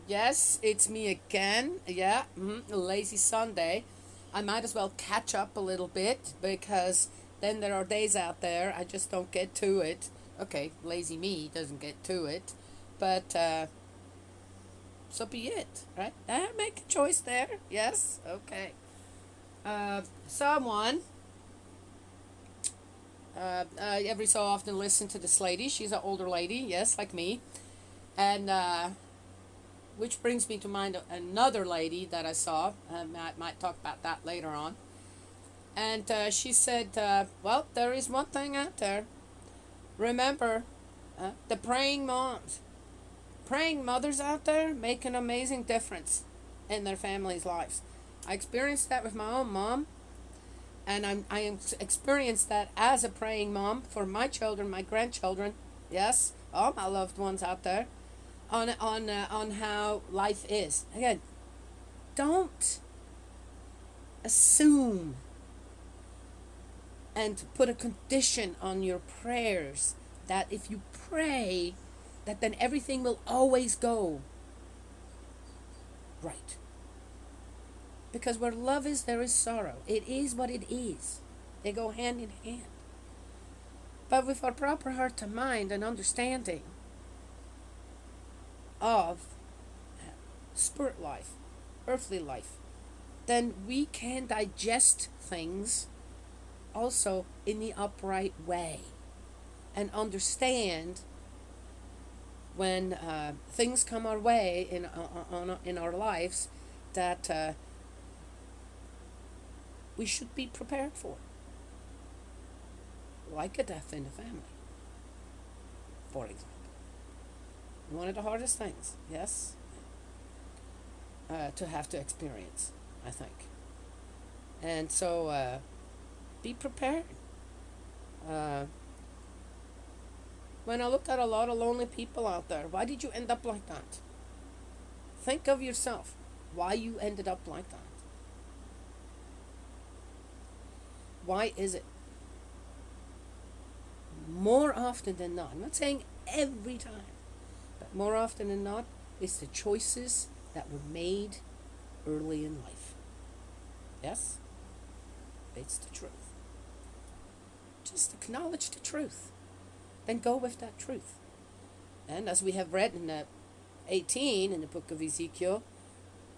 Yes, it's me again. Yeah, a lazy Sunday. I might as well catch up a little bit because then there are days out there I just don't get to it. Okay, lazy me doesn't get to it, but so be it, right? I make a choice there. Yes, okay. Someone every so often listen to this lady. She's an older lady, yes, like me, and which brings me to mind another lady that I saw. I might talk about that later on. And she said, well, there is one thing out there. Remember, the praying moms. Praying mothers out there make an amazing difference in their families' lives. I experienced that with my own mom, and I experienced that as a praying mom for my children, my grandchildren, yes, all my loved ones out there, on how life is. Again, don't assume and put a condition on your prayers that if you pray, that then everything will always go right. Because where love is, there is sorrow. It is what it is. They go hand in hand. But with our proper heart and mind and understanding of spirit life, earthly life, then we can digest things also in the upright way and understand when things come our way in our lives that we should be prepared for, like a death in the family, for example. One of the hardest things, yes, to have to experience, I think. And so be prepared. Uh, when I look at a lot of lonely people out there, why did you end up like that? Think of yourself, why you ended up like that. Why is it? More often than not, I'm not saying every time, but more often than not, it's the choices that were made early in life. Yes? It's the truth. Just acknowledge the truth. Then go with that truth. And as we have read in 18 in the book of Ezekiel,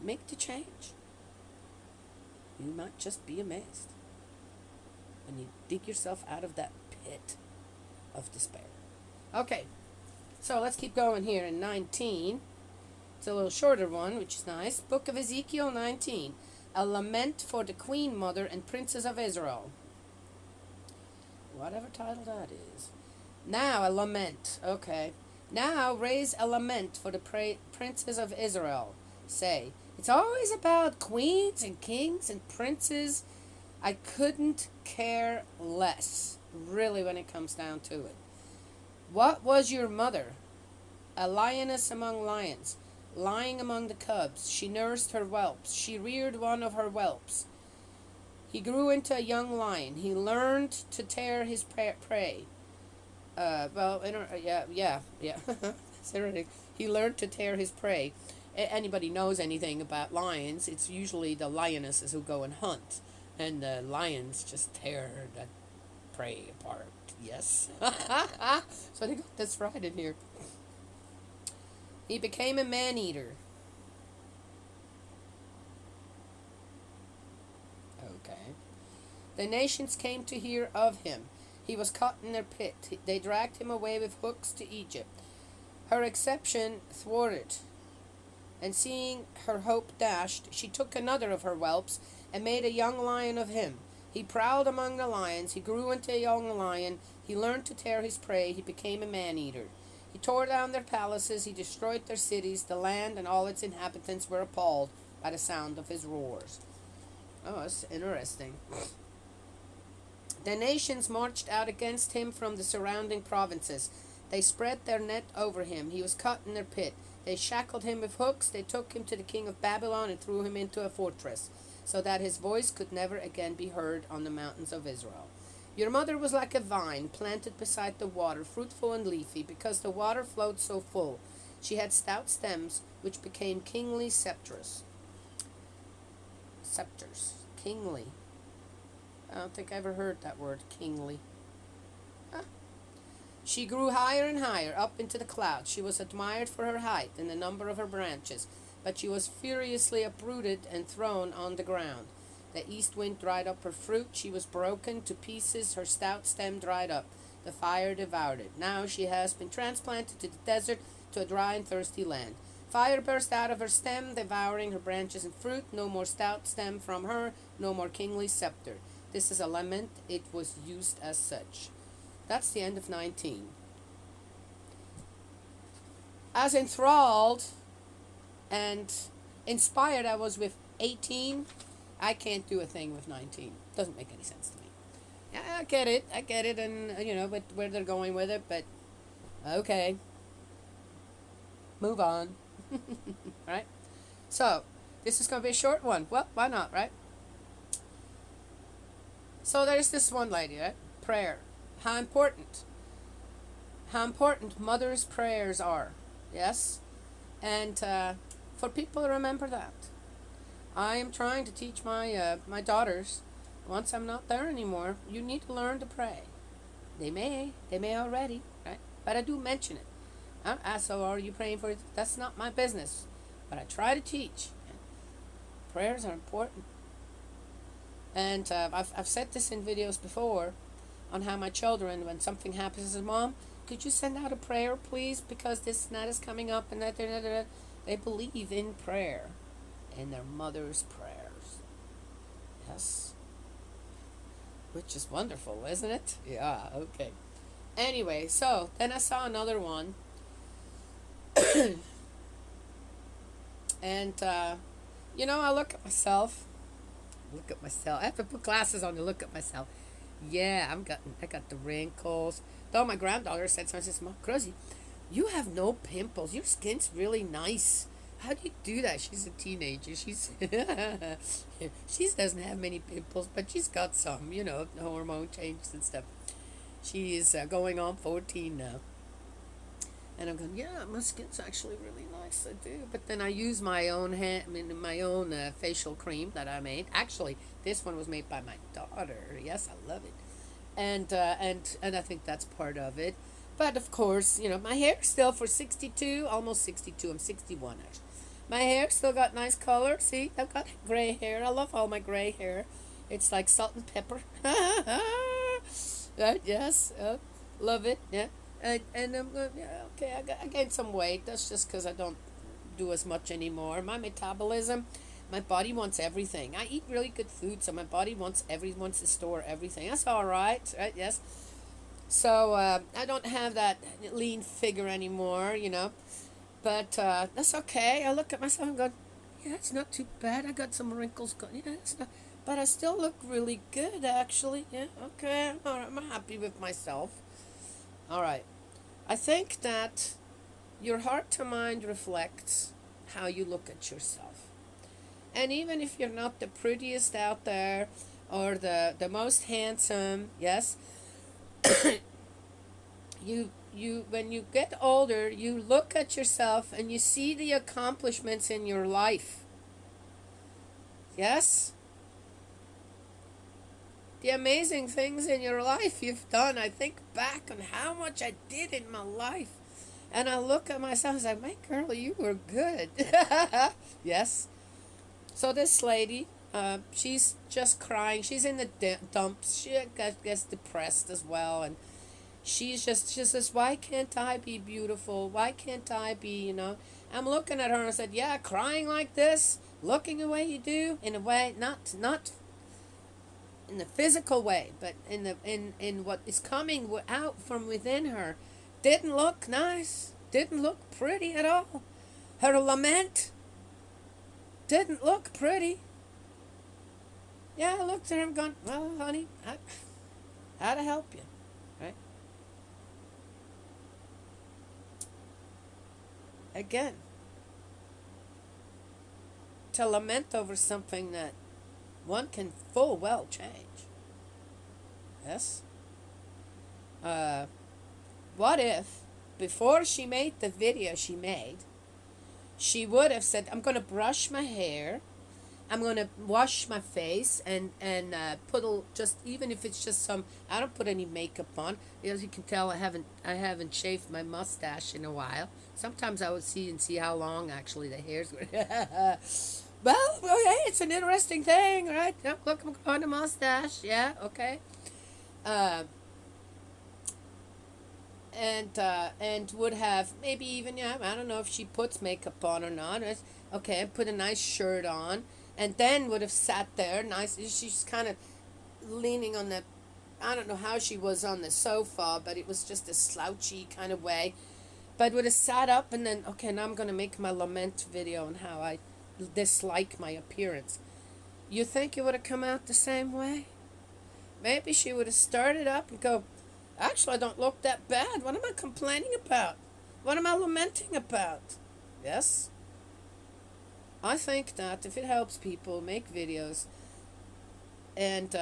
make the change. You might just be amazed when you dig yourself out of that pit of despair. Okay, so let's keep going here in 19. It's a little shorter one, which is nice. Book of Ezekiel 19. A lament for the queen mother and princes of Israel. Whatever title that is. Now a lament. Okay. Now raise a lament for the princes of Israel. Say, it's always about queens and kings and princes. I couldn't care less, really, when it comes down to it. What was your mother? A lioness among lions, lying among the cubs. She nursed her whelps. She reared one of her whelps. He grew into a young lion. He learned to tear his prey. Yeah. He learned to tear his prey. Anybody knows anything about lions, it's usually the lionesses who go and hunt, and the lions just tear that prey apart. Yes. So they got this right in here. He became a man-eater. Okay. The nations came to hear of him. He was caught in their pit. They dragged him away with hooks to Egypt. Her exception thwarted, and seeing her hope dashed, she took another of her whelps and made a young lion of him. He prowled among the lions. He grew into a young lion. He learned to tear his prey. He became a man-eater. He tore down their palaces. He destroyed their cities. The land and all its inhabitants were appalled by the sound of his roars. Oh, that's interesting. The nations marched out against him from the surrounding provinces. They spread their net over him. He was caught in their pit. They shackled him with hooks. They took him to the king of Babylon and threw him into a fortress, so that his voice could never again be heard on the mountains of Israel. Your mother was like a vine planted beside the water, fruitful and leafy, because the water flowed so full. She had stout stems, which became kingly scepters. Scepters. Kingly. I don't think I ever heard that word, kingly. Huh. She grew higher and higher, up into the clouds. She was admired for her height and the number of her branches, but she was furiously uprooted and thrown on the ground. The east wind dried up her fruit. She was broken to pieces. Her stout stem dried up. The fire devoured it. Now she has been transplanted to the desert, to a dry and thirsty land. Fire burst out of her stem, devouring her branches and fruit. No more stout stem from her, no more kingly scepter. This is a lament. It was used as such. That's the end of 19. As enthralled and inspired I was with 18, I can't do a thing with 19. Doesn't make any sense to me. Yeah, I get it, and where they're going with it, but okay. Move on. Right? So, this is going to be a short one. Well, why not, right? So there's this one lady, right? Prayer. How important mother's prayers are. Yes? And for people to remember that. I am trying to teach my daughters, once I'm not there anymore, you need to learn to pray. They may already, right? But I do mention it. So are you praying for it? That's not my business. But I try to teach. Prayers are important. And I've said this in videos before on how my children, when something happens, says, Mom, could you send out a prayer, please? Because this and that is coming up and that. They believe in prayer. In their mother's prayers. Yes. Which is wonderful, isn't it? Yeah, okay. Anyway, so then I saw another one. And, I look at myself. I have to put glasses on to look at myself. Yeah, I got the wrinkles. Though my granddaughter said something, she says, Mom, Cruzzy, you have no pimples. Your skin's really nice. How do you do that? She's a teenager. She doesn't have many pimples, but she's got some, hormone changes and stuff. She is going on 14 now. And I'm going, yeah, my skin's actually really nice. I do. But then I use my own facial cream that I made. Actually, this one was made by my daughter. Yes, I love it. And I think that's part of it. But of course, my hair still for 62, almost 62. I'm 61 actually. My hair still got nice color. See, I've got gray hair. I love all my gray hair. It's like salt and pepper. Right? Yes. Love it. Yeah. And I'm going, yeah, okay, I gained some weight. That's just because I don't do as much anymore. My metabolism, my body wants everything. I eat really good food, so my body wants to store everything. That's all right, right? Yes. So I don't have that lean figure anymore, But that's okay. I look at myself and go, yeah, it's not too bad. I got some wrinkles going. Yeah, it's not, but I still look really good, actually. Yeah, okay. All right. I'm happy with myself. All right. I think that your heart to mind reflects how you look at yourself. And even if you're not the prettiest out there or the most handsome, yes, you when you get older, you look at yourself and you see the accomplishments in your life. Yes? The amazing things in your life you've done. I think back on how much I did in my life. And I look at myself and say, my girl, you were good. Yes? So this lady, she's just crying. She's in the dumps. She gets depressed as well. And she says, why can't I be beautiful? Why can't I be, I'm looking at her and I said, yeah, crying like this, looking the way you do, in a way, not in the physical way, but in what is coming out from within her, didn't look nice, didn't look pretty at all. Her lament didn't look pretty. Yeah, I looked at her and gone, well, honey, how to help you, right? Again, to lament over something that one can full well change. Yes? What if before she made the video she made, she would have said, I'm going to brush my hair, I'm going to wash my face, and put just, even if it's just some, I don't put any makeup on. As you can tell, I haven't shaved my mustache in a while. Sometimes I would see how long actually the hair's going. Well, hey, it's an interesting thing, right? Yep, look, I'm growing a mustache. Yeah, okay. Uh, and would have maybe even, yeah, I don't know if she puts makeup on or not. Okay, put a nice shirt on, and then would have sat there nice. She's kind of leaning on the, I don't know how she was on the sofa, but it was just a slouchy kind of way. But would have sat up and then, okay, now I'm going to make my lament video on how I dislike my appearance. You think it would have come out the same way? Maybe she would have started up and go, actually, I don't look that bad. What am I complaining about? What am I lamenting about? Yes? I think that if it helps people make videos and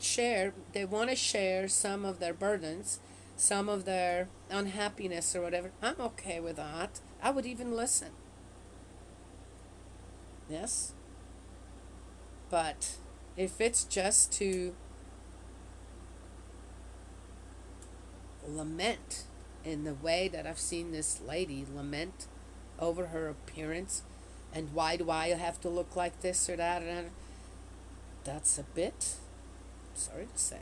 share, they want to share some of their burdens, some of their unhappiness or whatever, I'm okay with that. I would even listen. Yes? But if it's just to lament in the way that I've seen this lady lament over her appearance, and why do I have to look like this or that, and that's a bit, sorry to say,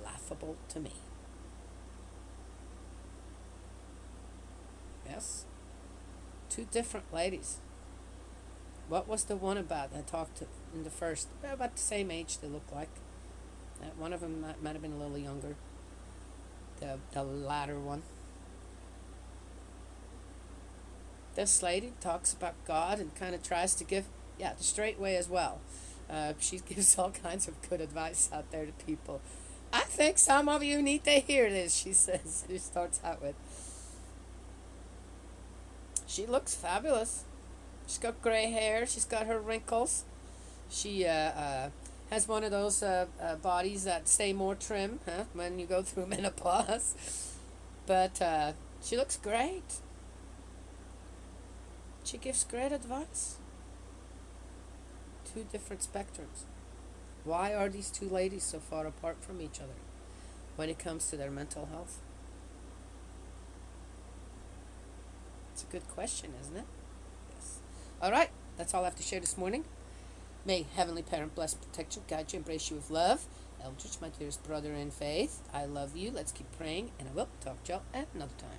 laughable to me. Yes? Two different ladies. What was the one about I talked to in the first? About the same age they look like. One of them might have been a little younger. The latter one. This lady talks about God and kind of tries to give, the straight way as well. She gives all kinds of good advice out there to people. I think some of you need to hear this, she says. She starts out with. She looks fabulous. She's got gray hair. She's got her wrinkles. She has one of those bodies that stay more trim when you go through menopause. But she looks great. She gives great advice. Two different spectrums. Why are these two ladies so far apart from each other when it comes to their mental health? It's a good question, isn't it? Yes. All right, that's all I have to share this morning. May Heavenly Parent bless, protect you, guide you, embrace you with love. Eldridge, my dearest brother in faith, I love you. Let's keep praying, and I will talk to y'all at another time.